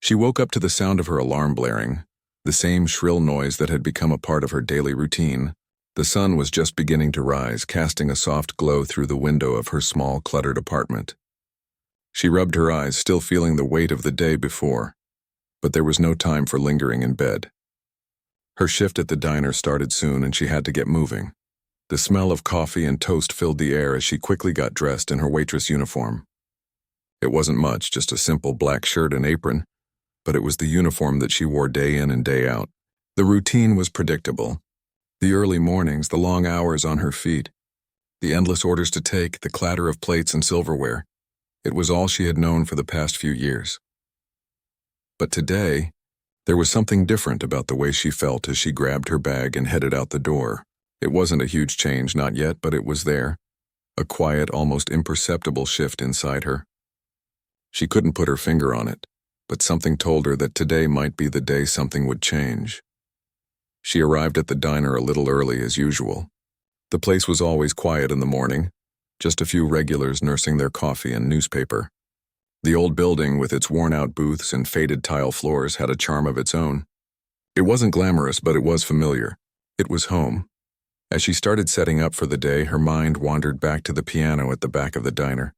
She woke up to the sound of her alarm blaring, the same shrill noise that had become a part of her daily routine. The sun was just beginning to rise, casting a soft glow through the window of her small, cluttered apartment. She rubbed her eyes, still feeling the weight of the day before, but there was no time for lingering in bed. Her shift at the diner started soon, and she had to get moving. The smell of coffee and toast filled the air as she quickly got dressed in her waitress uniform. It wasn't much, just a simple black shirt and apron, but it was the uniform that she wore day in and day out. The routine was predictable. The early mornings, the long hours on her feet, the endless orders to take, the clatter of plates and silverware. It was all she had known for the past few years. But today, there was something different about the way she felt as she grabbed her bag and headed out the door. It wasn't a huge change, not yet, but it was there. A quiet, almost imperceptible shift inside her. She couldn't put her finger on it, but something told her that today might be the day something would change. She arrived at the diner a little early as usual. The place was always quiet in the morning, just a few regulars nursing their coffee and newspaper. The old building, with its worn-out booths and faded tile floors, had a charm of its own. It wasn't glamorous, but it was familiar. It was home. As she started setting up for the day, her mind wandered back to the piano at the back of the diner.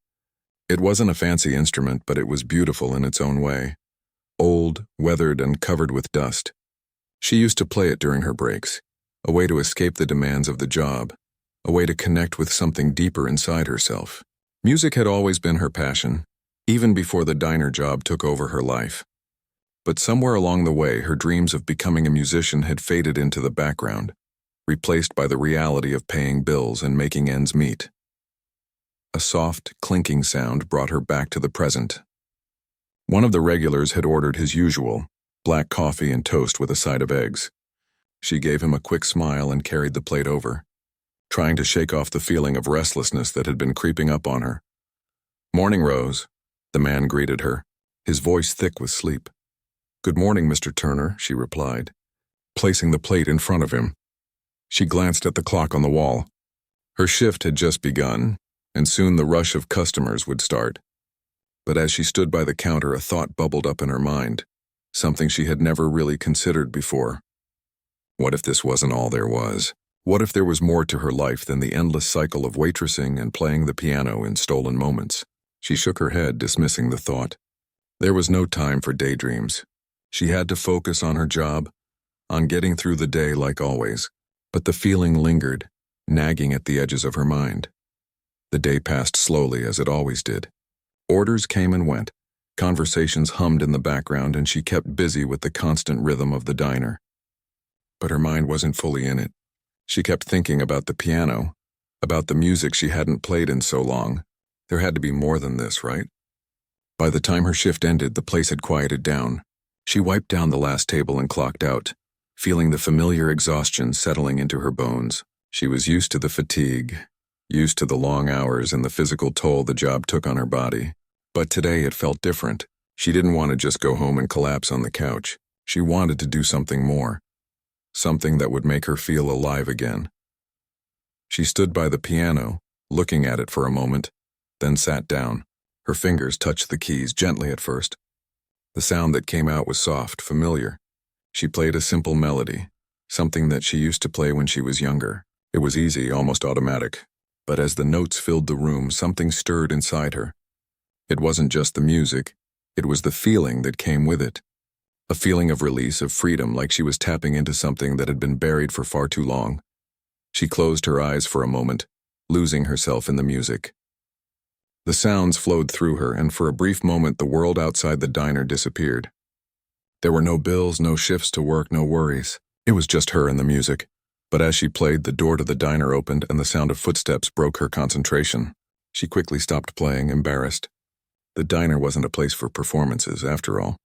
It wasn't a fancy instrument, but it was beautiful in its own way. Old, weathered, and covered with dust. She used to play it during her breaks, a way to escape the demands of the job, a way to connect with something deeper inside herself. Music had always been her passion, even before the diner job took over her life. But somewhere along the way, her dreams of becoming a musician had faded into the background, replaced by the reality of paying bills and making ends meet. A soft, clinking sound brought her back to the present. One of the regulars had ordered his usual, black coffee and toast with a side of eggs. She gave him a quick smile and carried the plate over, trying to shake off the feeling of restlessness that had been creeping up on her. "Morning, Rose," the man greeted her, his voice thick with sleep. "Good morning, Mr. Turner," she replied, placing the plate in front of him. She glanced at the clock on the wall. Her shift had just begun, and soon the rush of customers would start. But as she stood by the counter, a thought bubbled up in her mind, something she had never really considered before. What if this wasn't all there was? What if there was more to her life than the endless cycle of waitressing and playing the piano in stolen moments? She shook her head, dismissing the thought. There was no time for daydreams. She had to focus on her job, on getting through the day like always. But the feeling lingered, nagging at the edges of her mind. The day passed slowly, as it always did. Orders came and went, conversations hummed in the background, and she kept busy with the constant rhythm of the diner. But her mind wasn't fully in it. She kept thinking about the piano, about the music she hadn't played in so long. There had to be more than this, right? By the time her shift ended, the place had quieted down. She wiped down the last table and clocked out, feeling the familiar exhaustion settling into her bones. She was used to the fatigue, used to the long hours and the physical toll the job took on her body. But today it felt different. She didn't want to just go home and collapse on the couch. She wanted to do something more, something that would make her feel alive again. She stood by the piano, looking at it for a moment, then sat down. Her fingers touched the keys gently at first. The sound that came out was soft, familiar. She played a simple melody, something that she used to play when she was younger. It was easy, almost automatic. But as the notes filled the room, something stirred inside her. It wasn't just the music, it was the feeling that came with it. A feeling of release, of freedom, like she was tapping into something that had been buried for far too long. She closed her eyes for a moment, losing herself in the music. The sounds flowed through her, and for a brief moment the world outside the diner disappeared. There were no bills, no shifts to work, no worries. It was just her and the music. But as she played, the door to the diner opened and the sound of footsteps broke her concentration. She quickly stopped playing, embarrassed. The diner wasn't a place for performances, after all.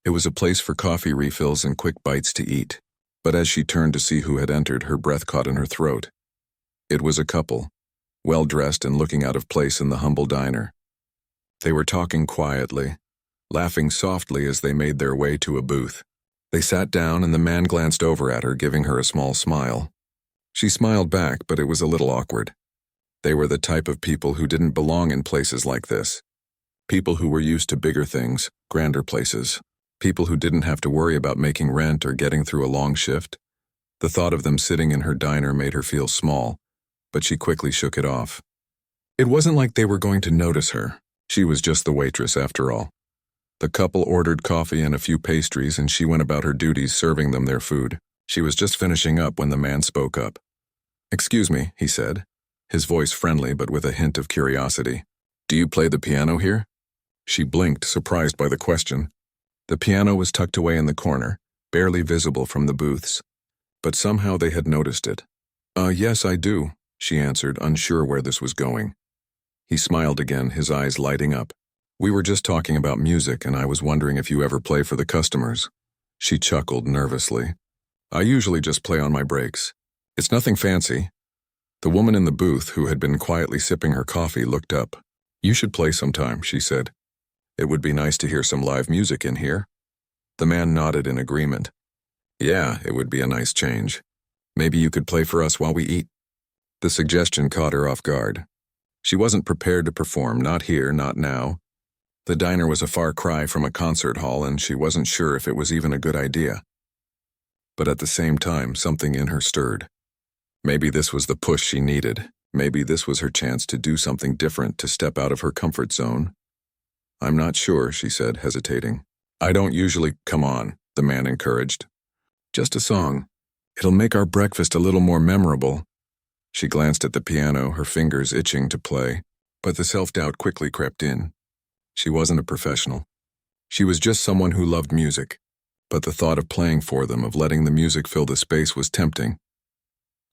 It was a place for coffee refills and quick bites to eat. But as she turned to see who had entered, her breath caught in her throat. It was a couple, well-dressed and looking out of place in the humble diner. They were talking quietly, laughing softly as they made their way to a booth. They sat down and the man glanced over at her, giving her a small smile. She smiled back, but it was a little awkward. They were the type of people who didn't belong in places like this. People who were used to bigger things, grander places. People who didn't have to worry about making rent or getting through a long shift. The thought of them sitting in her diner made her feel small, but she quickly shook it off. It wasn't like they were going to notice her. She was just the waitress after all. The couple ordered coffee and a few pastries, and she went about her duties serving them their food. She was just finishing up when the man spoke up. "Excuse me," he said, his voice friendly but with a hint of curiosity. "Do you play the piano here?" She blinked, surprised by the question. The piano was tucked away in the corner, barely visible from the booths. But somehow they had noticed it. Yes, I do," she answered, unsure where this was going. He smiled again, his eyes lighting up. "We were just talking about music, and I was wondering if you ever play for the customers." She chuckled nervously. "I usually just play on my breaks. It's nothing fancy." The woman in the booth, who had been quietly sipping her coffee, looked up. "You should play sometime," she said. "It would be nice to hear some live music in here." The man nodded in agreement. "Yeah, it would be a nice change. Maybe you could play for us while we eat." The suggestion caught her off guard. She wasn't prepared to perform, not here, not now. The diner was a far cry from a concert hall, and she wasn't sure if it was even a good idea. But at the same time, something in her stirred. Maybe this was the push she needed. Maybe this was her chance to do something different, to step out of her comfort zone. "I'm not sure," she said, hesitating. "I don't usually—" "Come on," the man encouraged. "Just a song. It'll make our breakfast a little more memorable." She glanced at the piano, her fingers itching to play, but the self-doubt quickly crept in. She wasn't a professional. She was just someone who loved music, but the thought of playing for them, of letting the music fill the space, was tempting.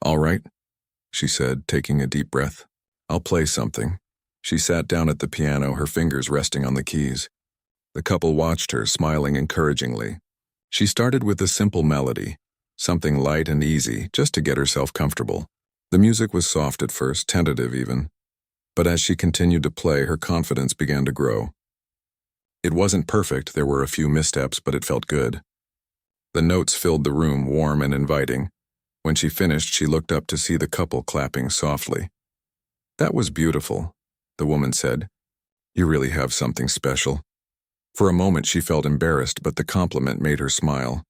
"All right," she said, taking a deep breath. "I'll play something." She sat down at the piano, her fingers resting on the keys. The couple watched her, smiling encouragingly. She started with a simple melody, something light and easy, just to get herself comfortable. The music was soft at first, tentative even. But as she continued to play, her confidence began to grow. It wasn't perfect, there were a few missteps, but it felt good. The notes filled the room, warm and inviting. When she finished, she looked up to see the couple clapping softly. "That was beautiful," the woman said. "You really have something special." For a moment she felt embarrassed, but the compliment made her smile.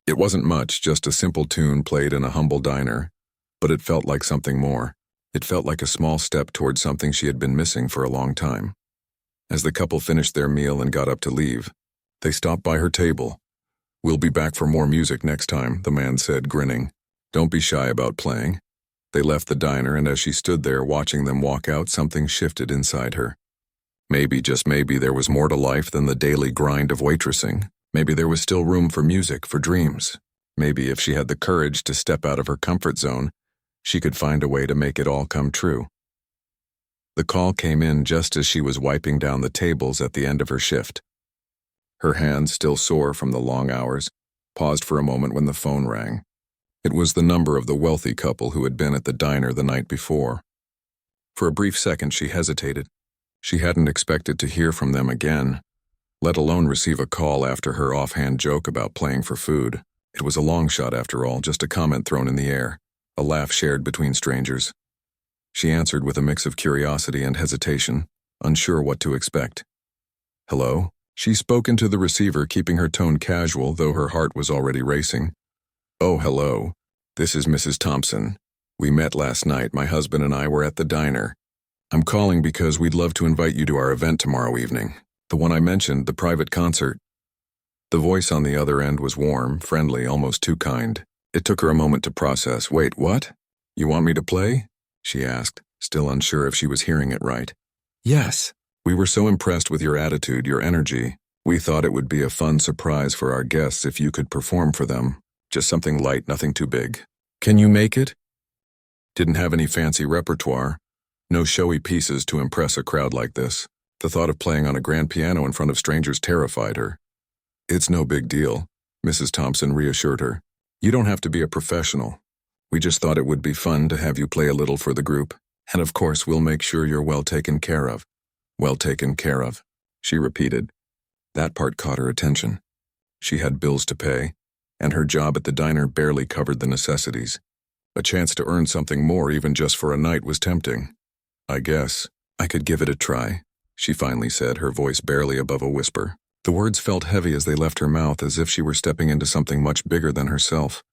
It wasn't much, just a simple tune played in a humble diner, but it felt like something more. It felt like a small step towards something she had been missing for a long time. As the couple finished their meal and got up to leave, they stopped by her table. "We'll be back for more music next time," the man said, grinning. "Don't be shy about playing." They left the diner, and as she stood there watching them walk out, something shifted inside her. Maybe, just maybe, there was more to life than the daily grind of waitressing. Maybe there was still room for music, for dreams. Maybe if she had the courage to step out of her comfort zone, she could find a way to make it all come true. The call came in just as she was wiping down the tables at the end of her shift. Her hands, still sore from the long hours, paused for a moment when the phone rang. It was the number of the wealthy couple who had been at the diner the night before. For a brief second she hesitated. She hadn't expected to hear from them again, let alone receive a call after her offhand joke about playing for food. It was a long shot after all, just a comment thrown in the air, a laugh shared between strangers. She answered with a mix of curiosity and hesitation, unsure what to expect. "Hello?" She spoke into the receiver, keeping her tone casual, though her heart was already racing. "Oh, hello. This is Mrs. Thompson. We met last night. My husband and I were at the diner. I'm calling because we'd love to invite you to our event tomorrow evening. The one I mentioned, the private concert." The voice on the other end was warm, friendly, almost too kind. It took her a moment to process. "Wait, what? You want me to play?" she asked, still unsure if she was hearing it right. "Yes. We were so impressed with your attitude, your energy. We thought it would be a fun surprise for our guests if you could perform for them. Just something light, nothing too big. Can you make it?" Didn't have any fancy repertoire. No showy pieces to impress a crowd like this. The thought of playing on a grand piano in front of strangers terrified her. "It's no big deal," Mrs. Thompson reassured her. "You don't have to be a professional. We just thought it would be fun to have you play a little for the group. And of course, we'll make sure you're well taken care of." "Well taken care of," she repeated. That part caught her attention. She had bills to pay, and her job at the diner barely covered the necessities. A chance to earn something more, even just for a night, was tempting. "I guess I could give it a try," she finally said, her voice barely above a whisper. The words felt heavy as they left her mouth, as if she were stepping into something much bigger than herself.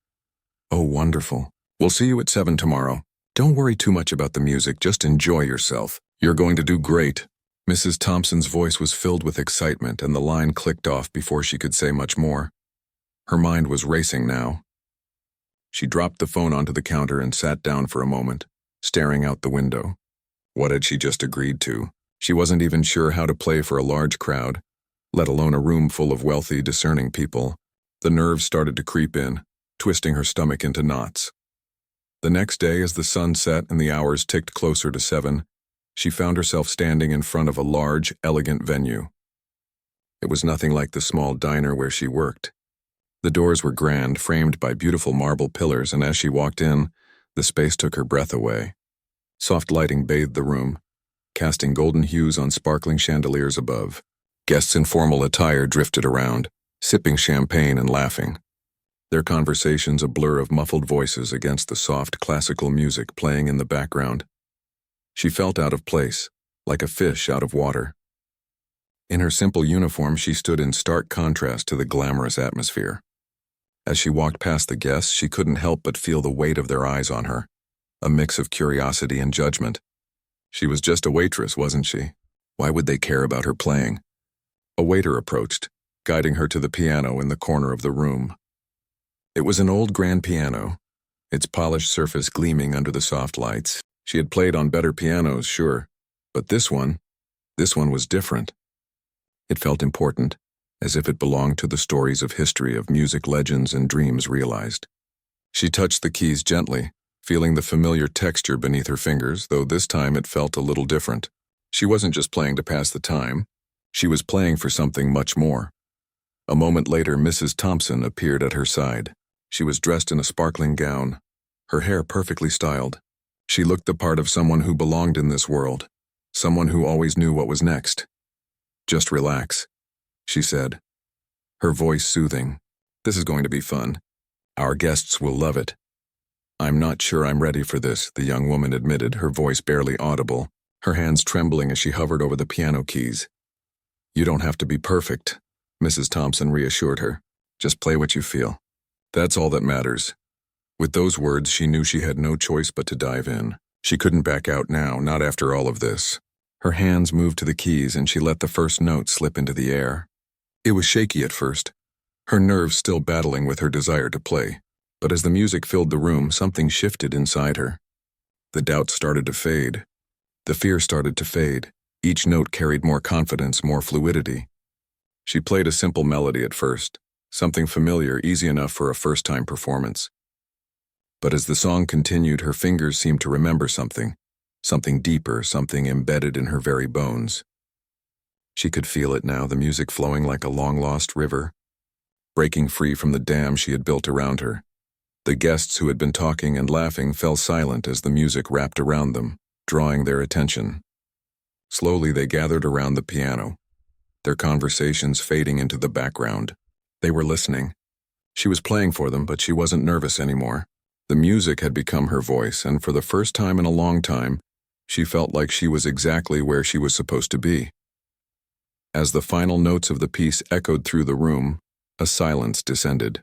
Oh, wonderful. We'll see you at 7 tomorrow. Don't worry too much about the music, just enjoy yourself. You're going to do great. Mrs. Thompson's voice was filled with excitement, and the line clicked off before she could say much more. Her mind was racing now. She dropped the phone onto the counter and sat down for a moment, staring out the window. What had she just agreed to? She wasn't even sure how to play for a large crowd, let alone a room full of wealthy, discerning people. The nerves started to creep in, twisting her stomach into knots. The next day, as the sun set and the hours ticked closer to 7, she found herself standing in front of a large, elegant venue. It was nothing like the small diner where she worked. The doors were grand, framed by beautiful marble pillars, and as she walked in, the space took her breath away. Soft lighting bathed the room, casting golden hues on sparkling chandeliers above. Guests in formal attire drifted around, sipping champagne and laughing, their conversations a blur of muffled voices against the soft classical music playing in the background. She felt out of place, like a fish out of water. In her simple uniform, she stood in stark contrast to the glamorous atmosphere. As she walked past the guests, she couldn't help but feel the weight of their eyes on her, a mix of curiosity and judgment. She was just a waitress, wasn't she? Why would they care about her playing? A waiter approached, guiding her to the piano in the corner of the room. It was an old grand piano, its polished surface gleaming under the soft lights. She had played on better pianos, sure, but this one was different. It felt important, as if it belonged to the stories of history of music legends and dreams realized. She touched the keys gently, feeling the familiar texture beneath her fingers, though this time it felt a little different. She wasn't just playing to pass the time. She was playing for something much more. A moment later, Mrs. Thompson appeared at her side. She was dressed in a sparkling gown, her hair perfectly styled. She looked the part of someone who belonged in this world, someone who always knew what was next. "Just relax," she said, her voice soothing. "This is going to be fun. Our guests will love it." "I'm not sure I'm ready for this," the young woman admitted, her voice barely audible, her hands trembling as she hovered over the piano keys. "You don't have to be perfect," Mrs. Thompson reassured her. "Just play what you feel. That's all that matters." With those words, she knew she had no choice but to dive in. She couldn't back out now, not after all of this. Her hands moved to the keys and she let the first note slip into the air. It was shaky at first, her nerves still battling with her desire to play. But as the music filled the room, something shifted inside her. The doubt started to fade. The fear started to fade. Each note carried more confidence, more fluidity. She played a simple melody at first, something familiar, easy enough for a first-time performance. But as the song continued, her fingers seemed to remember something deeper, something embedded in her very bones. She could feel it now, the music flowing like a long-lost river, breaking free from the dam she had built around her. The guests who had been talking and laughing fell silent as the music wrapped around them, drawing their attention. Slowly they gathered around the piano, their conversations fading into the background. They were listening. She was playing for them, but she wasn't nervous anymore. The music had become her voice, and for the first time in a long time, she felt like she was exactly where she was supposed to be. As the final notes of the piece echoed through the room, a silence descended.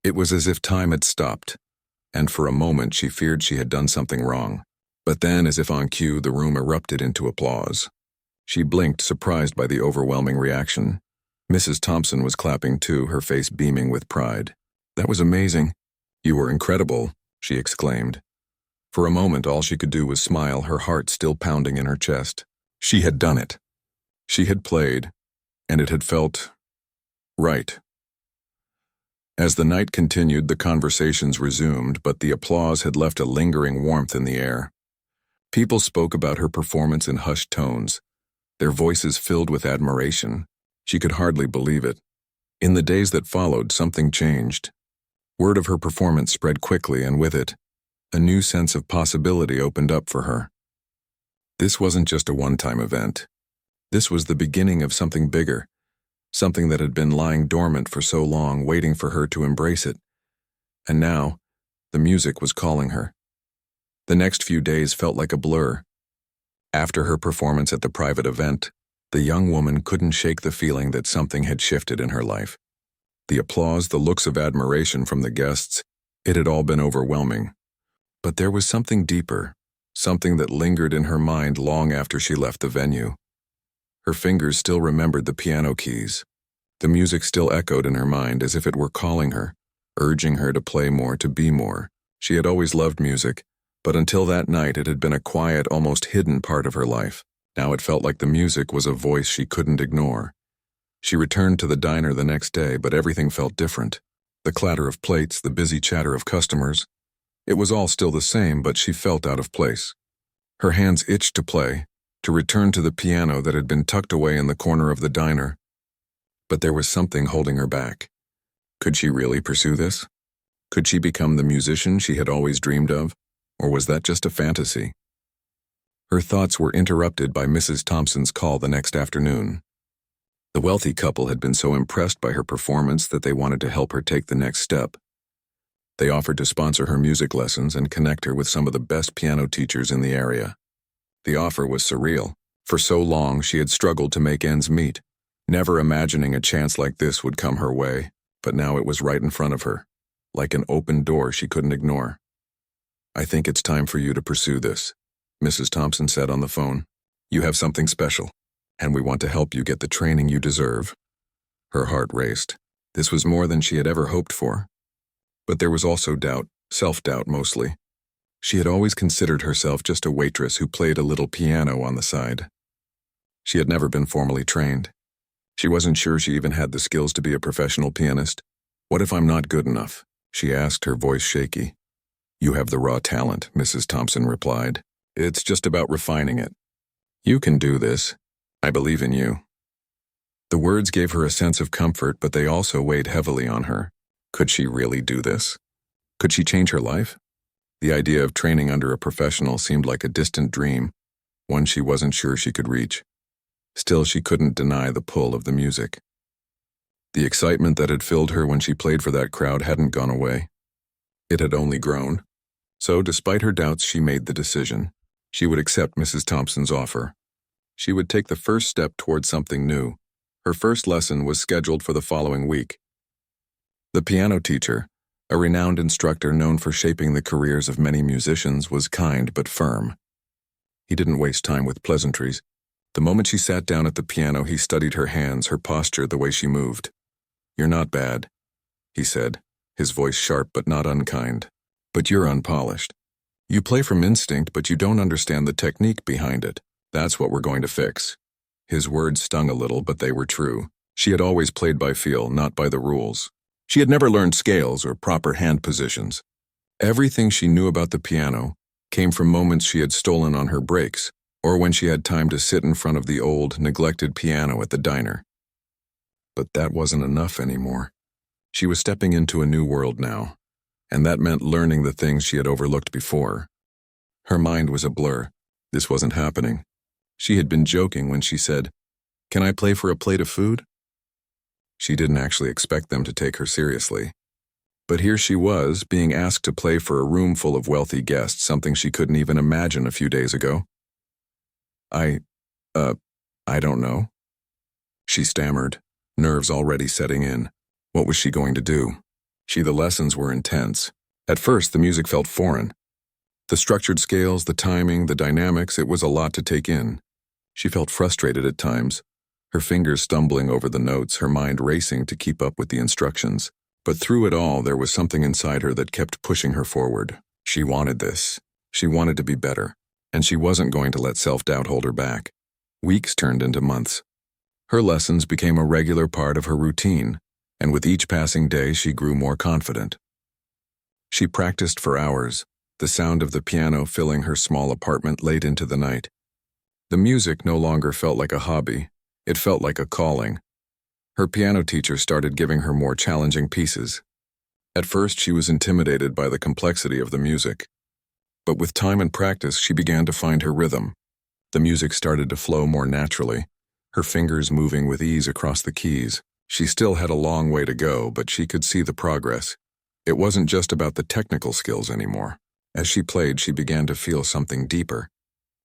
It was as if time had stopped, and for a moment she feared she had done something wrong. But then, as if on cue, the room erupted into applause. She blinked, surprised by the overwhelming reaction. Mrs. Thompson was clapping too, her face beaming with pride. "That was amazing. You were incredible," she exclaimed. For a moment, all she could do was smile, her heart still pounding in her chest. She had done it. She had played, and it had felt right. As the night continued, the conversations resumed, but the applause had left a lingering warmth in the air. People spoke about her performance in hushed tones, their voices filled with admiration. She could hardly believe it. In the days that followed, something changed. Word of her performance spread quickly, and with it, a new sense of possibility opened up for her. This wasn't just a one-time event. This was the beginning of something bigger, something that had been lying dormant for so long, waiting for her to embrace it. And now, the music was calling her. The next few days felt like a blur. After her performance at the private event, The young woman couldn't shake the feeling that something had shifted in her life. The applause, the looks of admiration from the guests, it had all been overwhelming. But there was something deeper, something that lingered in her mind long after she left the venue. Her fingers still remembered the piano keys. The music still echoed in her mind as if it were calling her, urging her to play more, to be more. She had always loved music, but until that night it had been a quiet, almost hidden part of her life. Now it felt like the music was a voice she couldn't ignore. She returned to the diner the next day, but everything felt different. The clatter of plates, the busy chatter of customers. It was all still the same, but she felt out of place. Her hands itched to play, to return to the piano that had been tucked away in the corner of the diner. But there was something holding her back. Could she really pursue this? Could she become the musician she had always dreamed of? Or was that just a fantasy? Her thoughts were interrupted by Mrs. Thompson's call the next afternoon. The wealthy couple had been so impressed by her performance that they wanted to help her take the next step. They offered to sponsor her music lessons and connect her with some of the best piano teachers in the area. The offer was surreal. For so long, she had struggled to make ends meet, never imagining a chance like this would come her way, but now it was right in front of her, like an open door she couldn't ignore. "I think it's time for you to pursue this," Mrs. Thompson said on the phone. "You have something special, and we want to help you get the training you deserve." Her heart raced. This was more than she had ever hoped for. But there was also doubt, self-doubt mostly. She had always considered herself just a waitress who played a little piano on the side. She had never been formally trained. She wasn't sure she even had the skills to be a professional pianist. "What if I'm not good enough?" she asked, her voice shaky. "You have the raw talent," Mrs. Thompson replied. "It's just about refining it. You can do this. I believe in you." The words gave her a sense of comfort, but they also weighed heavily on her. Could she really do this? Could she change her life? The idea of training under a professional seemed like a distant dream, one she wasn't sure she could reach. Still, she couldn't deny the pull of the music. The excitement that had filled her when she played for that crowd hadn't gone away. It had only grown. So, despite her doubts, she made the decision. She would accept Mrs. Thompson's offer. She would take the first step toward something new. Her first lesson was scheduled for the following week. The piano teacher, a renowned instructor known for shaping the careers of many musicians, was kind but firm. He didn't waste time with pleasantries. The moment she sat down at the piano, he studied her hands, her posture, the way she moved. "You're not bad," he said, his voice sharp but not unkind. "But you're unpolished. You play from instinct, but you don't understand the technique behind it. That's what we're going to fix." His words stung a little, but they were true. She had always played by feel, not by the rules. She had never learned scales or proper hand positions. Everything she knew about the piano came from moments she had stolen on her breaks, or when she had time to sit in front of the old, neglected piano at the diner. But that wasn't enough anymore. She was stepping into a new world now, and that meant learning the things she had overlooked before. Her mind was a blur. This wasn't happening. She had been joking when she said, "Can I play for a plate of food?" She didn't actually expect them to take her seriously. But here she was, being asked to play for a room full of wealthy guests, something she couldn't even imagine a few days ago. I don't know," she stammered, nerves already setting in. What was she going to do? The lessons were intense. At first, the music felt foreign. The structured scales, the timing, the dynamics, it was a lot to take in. She felt frustrated at times, her fingers stumbling over the notes, her mind racing to keep up with the instructions. But through it all, there was something inside her that kept pushing her forward. She wanted this. She wanted to be better, and she wasn't going to let self-doubt hold her back. Weeks turned into months. Her lessons became a regular part of her routine, and with each passing day, she grew more confident. She practiced for hours, the sound of the piano filling her small apartment late into the night. The music no longer felt like a hobby. It felt like a calling. Her piano teacher started giving her more challenging pieces. At first, she was intimidated by the complexity of the music. But with time and practice, she began to find her rhythm. The music started to flow more naturally, her fingers moving with ease across the keys. She still had a long way to go, but she could see the progress. It wasn't just about the technical skills anymore. As she played, she began to feel something deeper.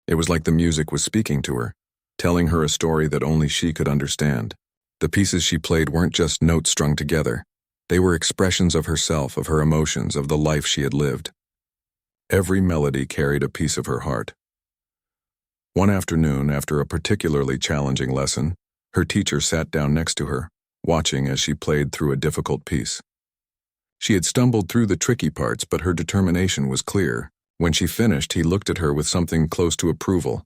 It was like the music was speaking to her, telling her a story that only she could understand. The pieces she played weren't just notes strung together. They were expressions of herself, of her emotions, of the life she had lived. Every melody carried a piece of her heart. One afternoon, after a particularly challenging lesson, her teacher sat down next to her, watching as she played through a difficult piece. She had stumbled through the tricky parts, but her determination was clear. When she finished, he looked at her with something close to approval.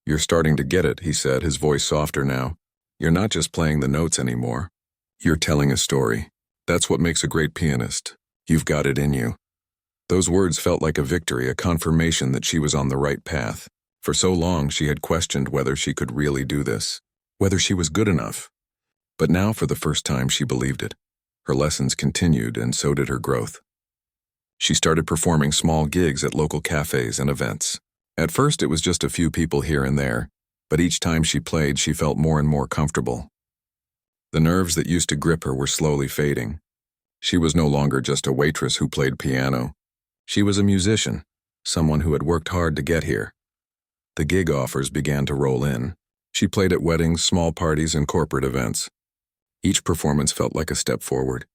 "You're starting to get it," he said, his voice softer now. "You're not just playing the notes anymore. You're telling a story. That's what makes a great pianist. You've got it in you." Those words felt like a victory, a confirmation that she was on the right path. For so long, she had questioned whether she could really do this, whether she was good enough. But now, for the first time, she believed it. Her lessons continued, and so did her growth. She started performing small gigs at local cafes and events. At first, it was just a few people here and there, but each time she played, she felt more and more comfortable. The nerves that used to grip her were slowly fading. She was no longer just a waitress who played piano. She was a musician, someone who had worked hard to get here. The gig offers began to roll in. She played at weddings, small parties, and corporate events. Each performance felt like a step forward.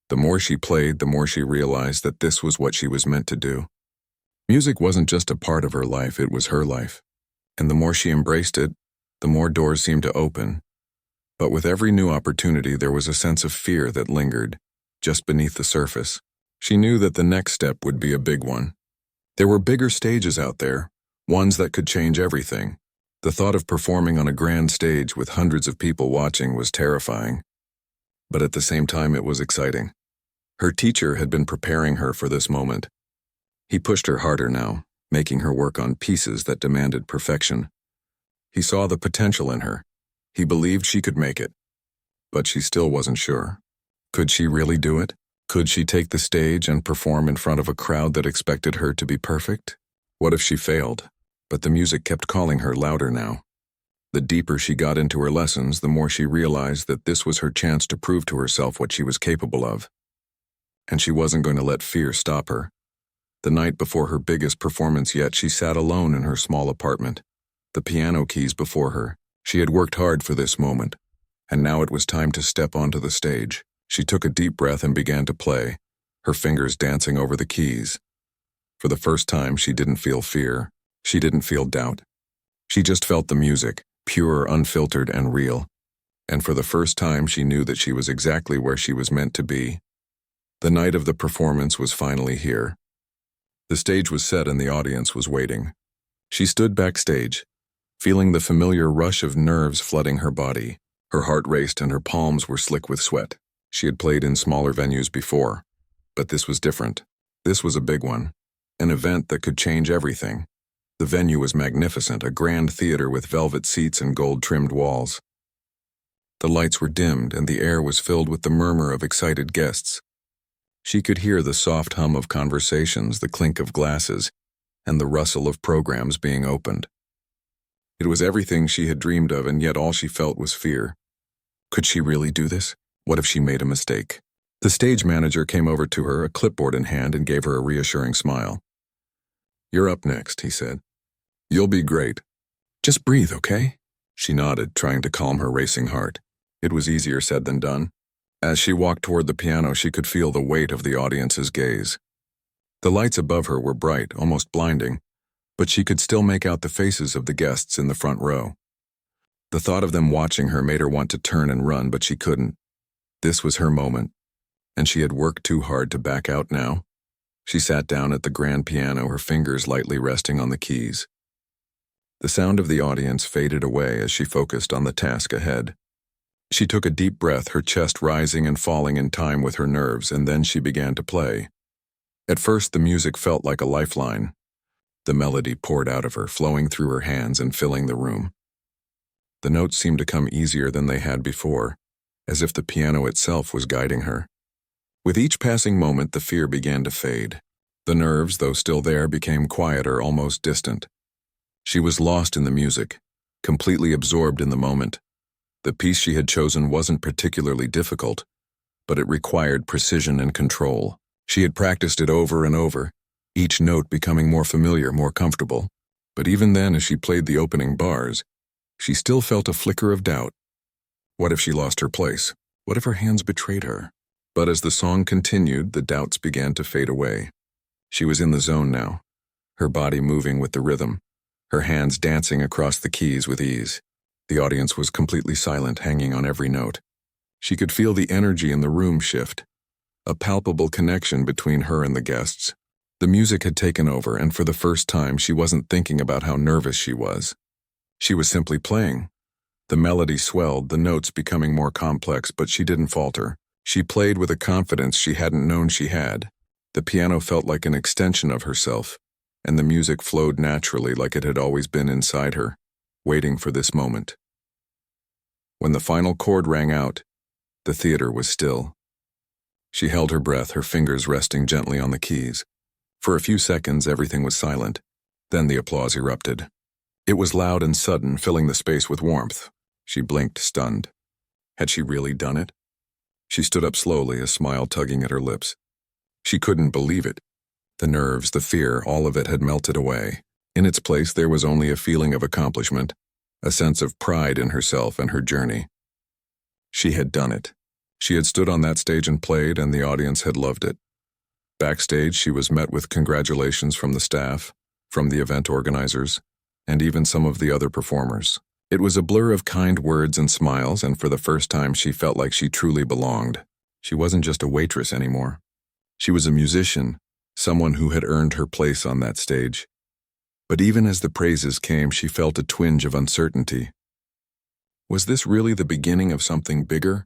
The more she played, the more she realized that this was what she was meant to do. Music wasn't just a part of her life, it was her life. And the more she embraced it, the more doors seemed to open. But with every new opportunity, there was a sense of fear that lingered, just beneath the surface. She knew that the next step would be a big one. There were bigger stages out there, ones that could change everything. The thought of performing on a grand stage with hundreds of people watching was terrifying. But at the same time, it was exciting. Her teacher had been preparing her for this moment. He pushed her harder now, making her work on pieces that demanded perfection. He saw the potential in her. He believed she could make it. But she still wasn't sure. Could she really do it? Could she take the stage and perform in front of a crowd that expected her to be perfect? What if she failed? But the music kept calling her louder now. The deeper she got into her lessons, the more she realized that this was her chance to prove to herself what she was capable of. And she wasn't going to let fear stop her. The night before her biggest performance yet, she sat alone in her small apartment, the piano keys before her. She had worked hard for this moment, and now it was time to step onto the stage. She took a deep breath and began to play, her fingers dancing over the keys. For the first time, she didn't feel fear. She didn't feel doubt. She just felt the music, pure, unfiltered, and real. And for the first time, she knew that she was exactly where she was meant to be. The night of the performance was finally here. The stage was set and the audience was waiting. She stood backstage, feeling the familiar rush of nerves flooding her body. Her heart raced and her palms were slick with sweat. She had played in smaller venues before, but this was different. This was a big one, an event that could change everything. The venue was magnificent, a grand theater with velvet seats and gold-trimmed walls. The lights were dimmed and the air was filled with the murmur of excited guests. She could hear the soft hum of conversations, the clink of glasses, and the rustle of programs being opened. It was everything she had dreamed of, and yet all she felt was fear. Could she really do this? What if she made a mistake? The stage manager came over to her, a clipboard in hand, and gave her a reassuring smile. "You're up next," he said. "You'll be great. Just breathe, okay?" She nodded, trying to calm her racing heart. It was easier said than done. As she walked toward the piano, she could feel the weight of the audience's gaze. The lights above her were bright, almost blinding, but she could still make out the faces of the guests in the front row. The thought of them watching her made her want to turn and run, but she couldn't. This was her moment, and she had worked too hard to back out now. She sat down at the grand piano, her fingers lightly resting on the keys. The sound of the audience faded away as she focused on the task ahead. She took a deep breath, her chest rising and falling in time with her nerves, and then she began to play. At first, the music felt like a lifeline. The melody poured out of her, flowing through her hands and filling the room. The notes seemed to come easier than they had before, as if the piano itself was guiding her. With each passing moment, the fear began to fade. The nerves, though still there, became quieter, almost distant. She was lost in the music, completely absorbed in the moment. The piece she had chosen wasn't particularly difficult, but it required precision and control. She had practiced it over and over, each note becoming more familiar, more comfortable. But even then, as she played the opening bars, She still felt a flicker of doubt. What if she lost her place? What if her hands betrayed her? But as the song continued, the doubts began to fade away. She was in the zone now, her body moving with the rhythm, her hands dancing across the keys with ease. The audience was completely silent, hanging on every note. She could feel the energy in the room shift, a palpable connection between her and the guests. The music had taken over, and for the first time she wasn't thinking about how nervous she was. She was simply playing. The melody swelled, the notes becoming more complex, but she didn't falter. She played with a confidence she hadn't known she had. The piano felt like an extension of herself, and the music flowed naturally like it had always been inside her, waiting for this moment. When the final chord rang out, the theater was still. She held her breath, her fingers resting gently on the keys. For a few seconds, everything was silent. Then the applause erupted. It was loud and sudden, filling the space with warmth. She blinked, stunned. Had she really done it? She stood up slowly, a smile tugging at her lips. She couldn't believe it. The nerves, the fear, all of it had melted away. In its place, there was only a feeling of accomplishment, a sense of pride in herself and her journey. She had done it. She had stood on that stage and played, and the audience had loved it. Backstage, she was met with congratulations from the staff, from the event organizers, and even some of the other performers. It was a blur of kind words and smiles, and for the first time she felt like she truly belonged. She wasn't just a waitress anymore. She was a musician, someone who had earned her place on that stage. But even as the praises came, she felt a twinge of uncertainty. Was this really the beginning of something bigger?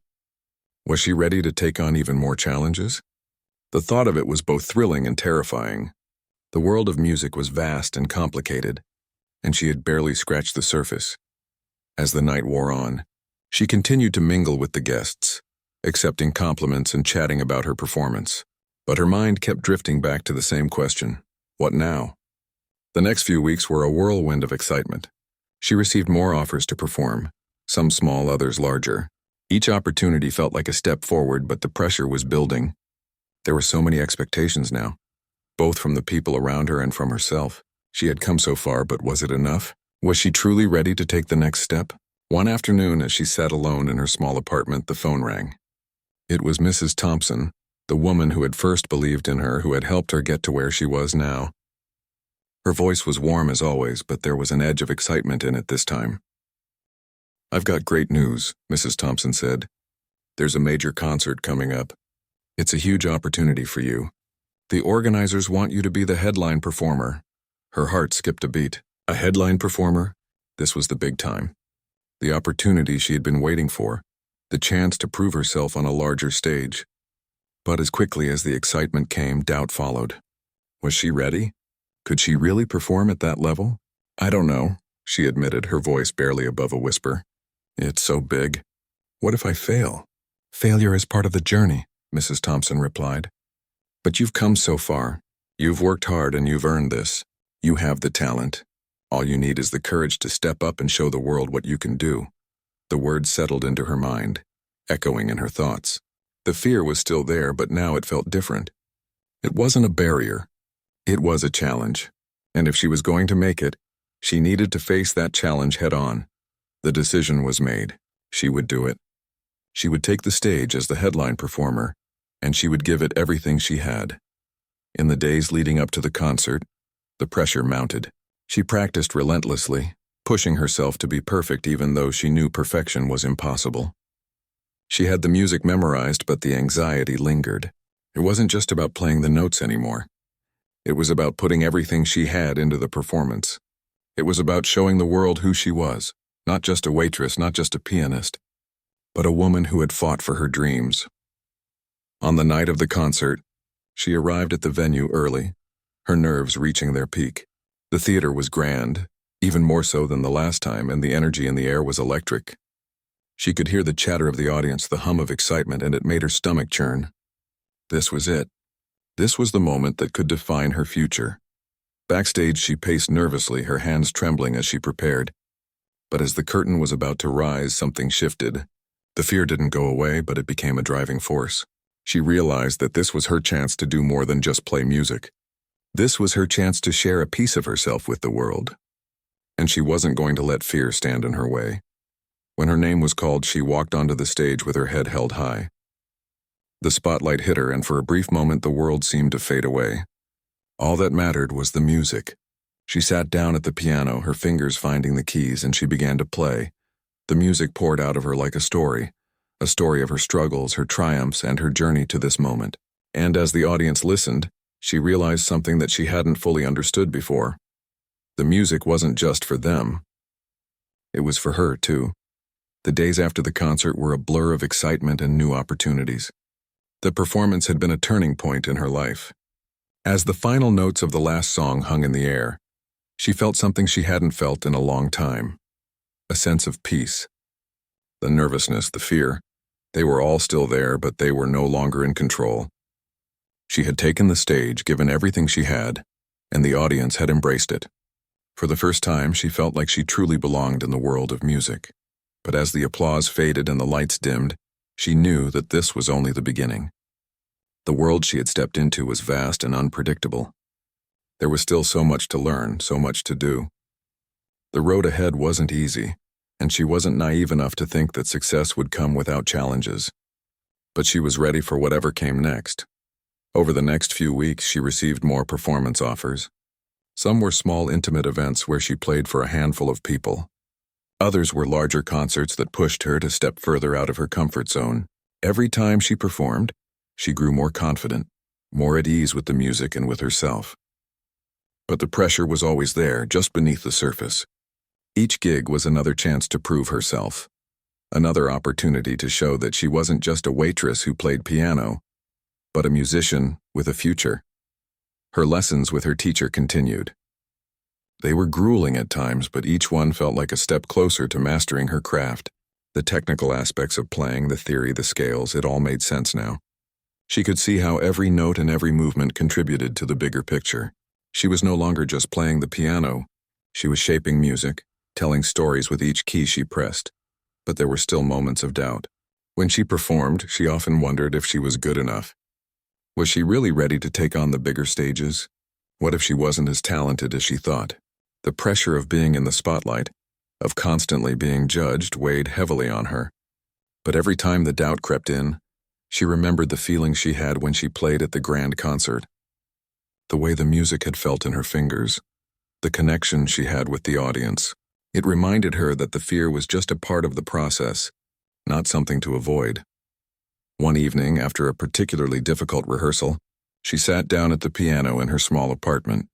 Was she ready to take on even more challenges? The thought of it was both thrilling and terrifying. The world of music was vast and complicated, and she had barely scratched the surface. As the night wore on, she continued to mingle with the guests, accepting compliments and chatting about her performance. But her mind kept drifting back to the same question: what now? The next few weeks were a whirlwind of excitement. She received more offers to perform, some small, others larger. Each opportunity felt like a step forward, but the pressure was building. There were so many expectations now, both from the people around her and from herself. She had come so far, but was it enough? Was she truly ready to take the next step? One afternoon, as she sat alone in her small apartment, the phone rang. It was Mrs. Thompson, the woman who had first believed in her, who had helped her get to where she was now. Her voice was warm as always, but there was an edge of excitement in it this time. "I've got great news," Mrs. Thompson said. "There's a major concert coming up. It's a huge opportunity for you. The organizers want you to be the headline performer." Her heart skipped a beat. A headline performer? This was the big time. The opportunity she had been waiting for. The chance to prove herself on a larger stage. But as quickly as the excitement came, doubt followed. Was she ready? Could she really perform at that level? "I don't know," she admitted, her voice barely above a whisper. "It's so big. What if I fail?" "Failure is part of the journey," Mrs. Thompson replied. "But you've come so far. You've worked hard and you've earned this. You have the talent. All you need is the courage to step up and show the world what you can do." The words settled into her mind, echoing in her thoughts. The fear was still there, but now it felt different. It wasn't a barrier. It was a challenge. And if she was going to make it, she needed to face that challenge head on. The decision was made. She would do it. She would take the stage as the headline performer, and she would give it everything she had. In the days leading up to the concert, the pressure mounted. She practiced relentlessly, pushing herself to be perfect even though she knew perfection was impossible. She had the music memorized, but the anxiety lingered. It wasn't just about playing the notes anymore. It was about putting everything she had into the performance. It was about showing the world who she was, not just a waitress, not just a pianist, but a woman who had fought for her dreams. On the night of the concert, she arrived at the venue early, her nerves reaching their peak. The theater was grand, even more so than the last time, and the energy in the air was electric. She could hear the chatter of the audience, the hum of excitement, and it made her stomach churn. This was it. This was the moment that could define her future. Backstage, she paced nervously, her hands trembling as she prepared. But as the curtain was about to rise, something shifted. The fear didn't go away, but it became a driving force. She realized that this was her chance to do more than just play music. This was her chance to share a piece of herself with the world. and she wasn't going to let fear stand in her way. When her name was called, she walked onto the stage with her head held high. The spotlight hit her, and for a brief moment the world seemed to fade away. All that mattered was the music. She sat down at the piano, her fingers finding the keys, and she began to play. The music poured out of her like a story of her struggles, her triumphs, and her journey to this moment. And as the audience listened, she realized something that she hadn't fully understood before. The music wasn't just for them. It was for her, too. The days after the concert were a blur of excitement and new opportunities. The performance had been a turning point in her life. As the final notes of the last song hung in the air, she felt something she hadn't felt in a long time. A sense of peace. The nervousness, the fear, they were all still there, but they were no longer in control. She had taken the stage, given everything she had, and the audience had embraced it. For the first time, she felt like she truly belonged in the world of music. But as the applause faded and the lights dimmed, she knew that this was only the beginning. The world she had stepped into was vast and unpredictable. There was still so much to learn, so much to do. The road ahead wasn't easy, and she wasn't naive enough to think that success would come without challenges. But she was ready for whatever came next. Over the next few weeks, she received more performance offers. Some were small, intimate events where she played for a handful of people. Others were larger concerts that pushed her to step further out of her comfort zone. Every time she performed, she grew more confident, more at ease with the music and with herself. But the pressure was always there, just beneath the surface. Each gig was another chance to prove herself, another opportunity to show that she wasn't just a waitress who played piano, but a musician with a future. Her lessons with her teacher continued. They were grueling at times, but each one felt like a step closer to mastering her craft. The technical aspects of playing, the theory, the scales, it all made sense now. She could see how every note and every movement contributed to the bigger picture. She was no longer just playing the piano. She was shaping music, telling stories with each key she pressed. But there were still moments of doubt. When she performed, she often wondered if she was good enough. Was she really ready to take on the bigger stages? What if she wasn't as talented as she thought? The pressure of being in the spotlight, of constantly being judged, weighed heavily on her. But every time the doubt crept in, she remembered the feeling she had when she played at the grand concert. The way the music had felt in her fingers, the connection she had with the audience. It reminded her that the fear was just a part of the process, not something to avoid. One evening, after a particularly difficult rehearsal, she sat down at the piano in her small apartment,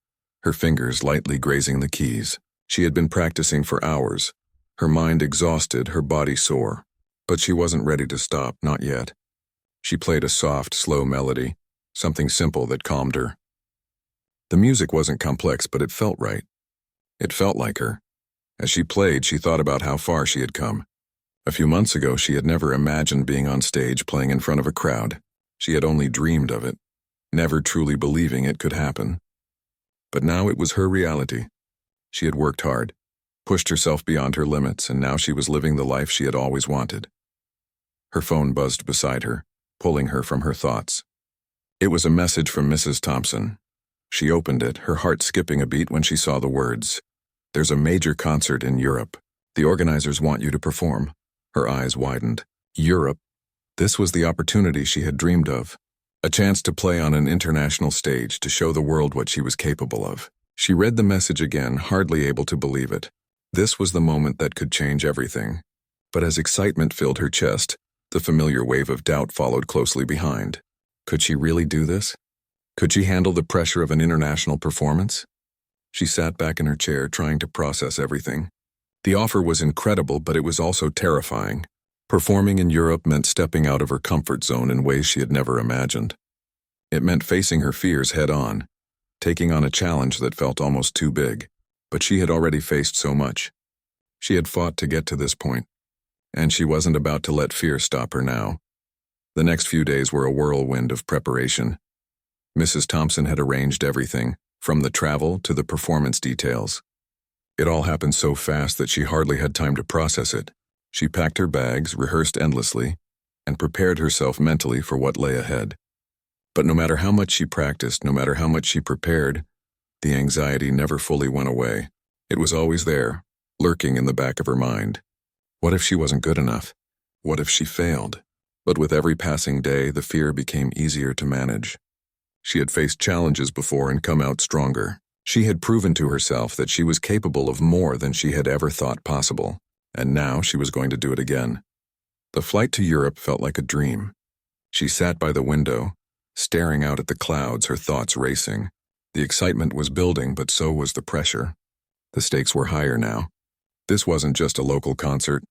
her fingers lightly grazing the keys. She had been practicing for hours, her mind exhausted, her body sore. But she wasn't ready to stop, not yet. She played a soft, slow melody, something simple that calmed her. The music wasn't complex, but it felt right. It felt like her. As she played, she thought about how far she had come. A few months ago, she had never imagined being on stage playing in front of a crowd. She had only dreamed of it, never truly believing it could happen. But now it was her reality. She had worked hard, pushed herself beyond her limits, and now she was living the life she had always wanted. Her phone buzzed beside her, pulling her from her thoughts. It was a message from Mrs. Thompson. She opened it, her heart skipping a beat when she saw the words. "There's a major concert in Europe. The organizers want you to perform." Her eyes widened. Europe. This was the opportunity she had dreamed of. A chance to play on an international stage, to show the world what she was capable of. She read the message again, hardly able to believe it. This was the moment that could change everything. But as excitement filled her chest, the familiar wave of doubt followed closely behind. Could she really do this? Could she handle the pressure of an international performance? She sat back in her chair, trying to process everything. The offer was incredible, but it was also terrifying. Performing in Europe meant stepping out of her comfort zone in ways she had never imagined. It meant facing her fears head-on, taking on a challenge that felt almost too big. But she had already faced so much. She had fought to get to this point, and she wasn't about to let fear stop her now. The next few days were a whirlwind of preparation. Mrs. Thompson had arranged everything, from the travel to the performance details. It all happened so fast that she hardly had time to process it. She packed her bags, rehearsed endlessly, and prepared herself mentally for what lay ahead. But no matter how much she practiced, no matter how much she prepared, the anxiety never fully went away. It was always there, lurking in the back of her mind. What if she wasn't good enough? What if she failed? But with every passing day, the fear became easier to manage. She had faced challenges before and come out stronger. She had proven to herself that she was capable of more than she had ever thought possible, and now she was going to do it again. The flight to Europe felt like a dream. She sat by the window, staring out at the clouds, her thoughts racing. The excitement was building, but so was the pressure. The stakes were higher now. This wasn't just a local concert.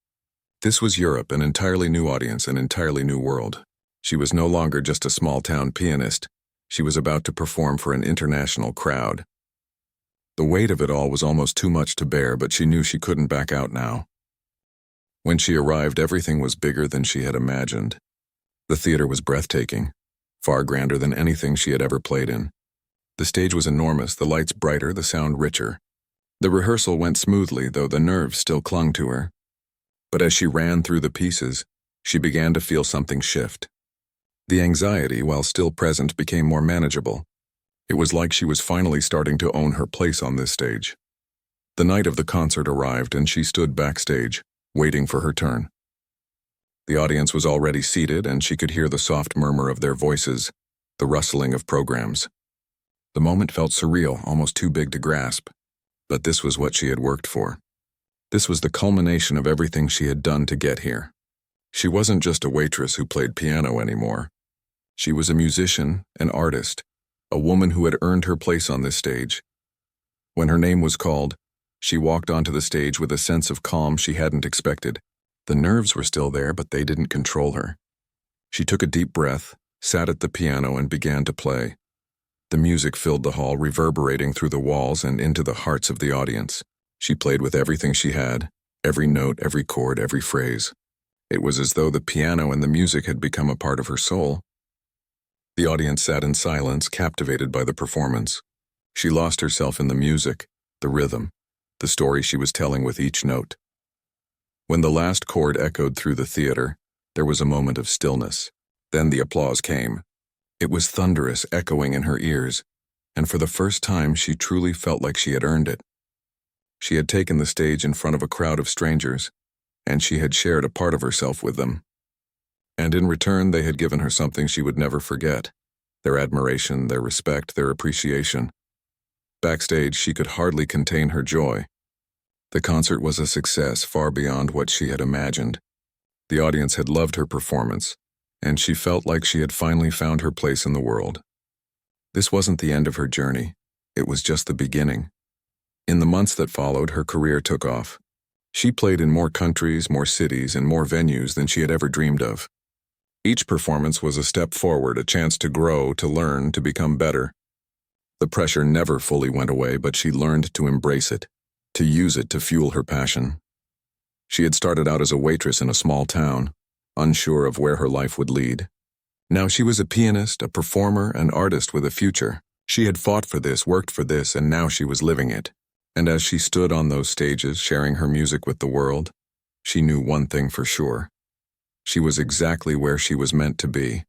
This was Europe, an entirely new audience, an entirely new world. She was no longer just a small-town pianist. She was about to perform for an international crowd. The weight of it all was almost too much to bear, but she knew she couldn't back out now. When she arrived, everything was bigger than she had imagined. The theater was breathtaking, far grander than anything she had ever played in. The stage was enormous, the lights brighter, the sound richer. The rehearsal went smoothly, though the nerves still clung to her. But as she ran through the pieces, she began to feel something shift. The anxiety, while still present, became more manageable. It was like she was finally starting to own her place on this stage. The night of the concert arrived, and she stood backstage, waiting for her turn. The audience was already seated, and she could hear the soft murmur of their voices, the rustling of programs. The moment felt surreal, almost too big to grasp. But this was what she had worked for. This was the culmination of everything she had done to get here. She wasn't just a waitress who played piano anymore. She was a musician, an artist, a woman who had earned her place on this stage. When her name was called, she walked onto the stage with a sense of calm she hadn't expected. The nerves were still there, but they didn't control her. She took a deep breath, sat at the piano, and began to play. The music filled the hall, reverberating through the walls and into the hearts of the audience. She played with everything she had, every note, every chord, every phrase. It was as though the piano and the music had become a part of her soul. The audience sat in silence, captivated by the performance. She lost herself in the music, the rhythm, the story she was telling with each note. When the last chord echoed through the theater, there was a moment of stillness. Then the applause came. It was thunderous, echoing in her ears, and for the first time she truly felt like she had earned it. She had taken the stage in front of a crowd of strangers, and she had shared a part of herself with them. And in return, they had given her something she would never forget: their admiration, their respect, their appreciation. Backstage, she could hardly contain her joy. The concert was a success far beyond what she had imagined. The audience had loved her performance, and she felt like she had finally found her place in the world. This wasn't the end of her journey. It was just the beginning. In the months that followed, her career took off. She played in more countries, more cities, and more venues than she had ever dreamed of. Each performance was a step forward, a chance to grow, to learn, to become better. The pressure never fully went away, but she learned to embrace it, to use it to fuel her passion. She had started out as a waitress in a small town, unsure of where her life would lead. Now she was a pianist, a performer, an artist with a future. She had fought for this, worked for this, and now she was living it. And as she stood on those stages, sharing her music with the world, she knew one thing for sure. She was exactly where she was meant to be.